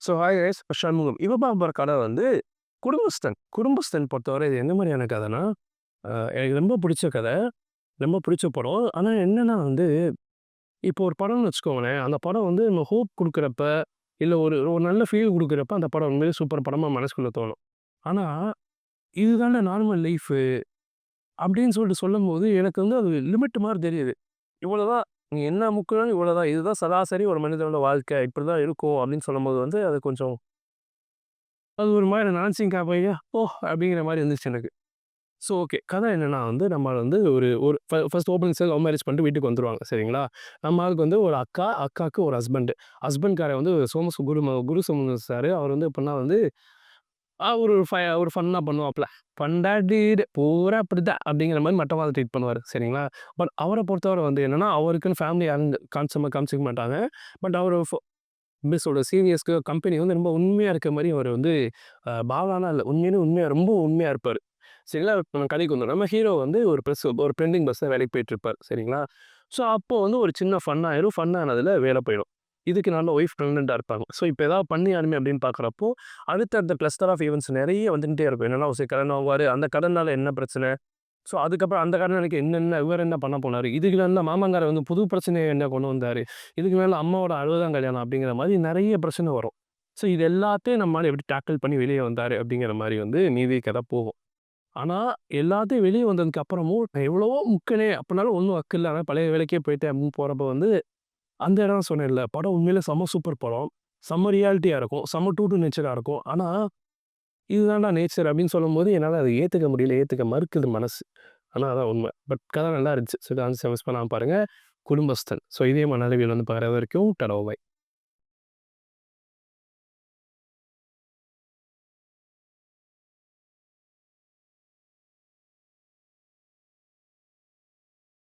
So hi guys Shanmugam. இவ பாம்பர கதை வந்து குடும்பஸ்தன். குடும்பஸ்தன் பொறுத்தவரை இது எந்த மாதிரியான கதைன்னா, எனக்கு ரொம்ப பிடிச்ச கதை. ரொம்ப பிடிச்ச படம். ஆனா என்னன்னா வந்து, இப்போ ஒரு படம்னு வச்சுக்கோங்களேன். அந்த படம் வந்து நம்ம ஹோப் குடுக்குறப்ப, இல்ல ஒரு ஒரு நல்ல ஃபீல் குடுக்குறப்ப, அந்த படம் உண்மையிலேயே சூப்பர் படமா மனசுக்குள்ள தோணும். ஆனா, இதுதான்டா நார்மல் லைஃபு அப்படின்னு சொல்லிட்டு சொல்லும்போது, எனக்கு வந்து அது லிமிட் மாரி தெரியுது. இவ்வளோதான். நீ என்ன முக்குனாலும் இவ்வளோதான். இதுதான் சராசரி ஒரு மனிதனோட வாழ்க்கை. இப்படிதான் இருக்கும் அப்படின்னு சொல்லும்போது வந்து, அது கொஞ்சம் அது ஒரு மாரி நான்சிங்கா போய், "ஓ!" அப்படிங்கிற மாரி இருந்துச்சு எனக்கு. So okay. கதை என்னன்னா வந்து, நம்ம வந்து ஒரு ஒரு ஃபர்ஸ்ட் ஓப்பனிங் லவ் மேரேஜ் பண்ணிட்டு வீட்டுக்கு வந்துருவாங்க. சரிங்களா? நம்ம ஆளுக்கு வந்து ஒரு அக்கா, அக்காவுக்கு ஒரு ஹஸ்பண்ட். ஹஸ்பண்ட்காரர் வந்து குரு சோமசுந்தரம் சாரு. அவர் வந்து எப்படின்னா வந்து, ஒரு ஃபன்னா பண்ணுவாப்ல. "பொண்டாட்டிடு பூரா அப்படித்தான்" அப்படிங்கிற மாரி மட்டமா ட்ரீட் பண்ணுவாரு. சரிங்களா? பட் அவர பொறுத்தவரை வந்து என்னன்னா, அவருக்குன்னு ஃபேமிலி யாரும் காமிச்சிக்க மாட்டாங்க. பட் அவரு எப்படி சொல்றது? சீனியர்ஸ்க்கு கம்பெனி வந்து ரொம்ப உண்மையா இருக்க மாரி அவரு வந்து பாவாலாம் இல்ல. உண்மையிலே உண்மையா ரொம்ப உண்மையா இருப்பாரு. சரிங்களா? இப்ப நம்ம கதைக்கு வந்துரும். நம்ம ஹீரோ வந்து ஒரு பிரிண்டிங் பிரஸ்ல வேலைக்கு போயிட்டுருப்பாரு. சரிங்களா? ஸோ, அப்போ வந்து ஒரு சின்ன ஃபன் ஆயிரும். ஃபன் ஆனதுல வேல போயிடும். இதுக்கு நல்ல ஒய்ஃப் பிரெக்னன்ட்டா இருப்பாங்க. ஸோ, இப்ப ஏதாவது பண்ணியானுமே அப்படின்னு பார்க்குறப்போ, அடுத்தடுத்த கிளஸ்டர் ஆஃப் ஈவென்ட்ஸ் நெறைய வந்துகிட்டே இருக்கும். என்னன்னா, சரி கடன் வாங்குவாரு. அந்த கடனால என்ன பிரச்சனை? ஸோ, அதுக்கப்புறம் அந்த கடனுக்கு இவரு என்ன பண்ண போனாரு? இதுக்கு மேல மாமனார் வந்து புது பிரச்சனைய என்ன கொண்டு வந்தாரு? இதுக்கு மேல அம்மாவோட 60ஆம் கல்யாணம் அப்படிங்கிற மாரி நெறைய பிரச்சனை வரும். ஸோ, இது எல்லாத்தையும் நம்மால எப்படி டேக்கிள் பண்ணி வெளிய வந்தாரு அப்படிங்கிற மாரி வந்து மீதி கதை போகும். ஆனா, எல்லாத்தையும் வெளிய வந்ததுக்கு அப்புறமும் நான் எவ்வளவோ முக்கினேன் அப்பனாலும் ஒண்ணும் வக்கு இல்ல. ஆனா பழைய வேலைக்கே போயிட்டேன் அப்படின்னு போறப்ப வந்து, அந்த இடம் சொன்னேன்ல, படம் உண்மையிலே செம்ம சூப்பர் படம். செம்ம ரியாலிட்டியா இருக்கும். செம்ம ட்ரூ டூ நேச்சரா இருக்கும். ஆனா, இதுதான்டா நேச்சர் அப்படின்னு சொல்லும்போது, என்னால அத ஏத்துக்க முடியல. ஏத்துக்க மறுக்குது மனசு. ஆனா அதான் உண்மை. பட் கதை நல்லா இருந்துச்சு. ஸோ, மிஸ் பண்ணாம பாருங்க. குடும்பஸ்தன். ஸோ, இதே மனதளவில் வந்து பார்க்குற வரைக்கும் டாடா பாய்.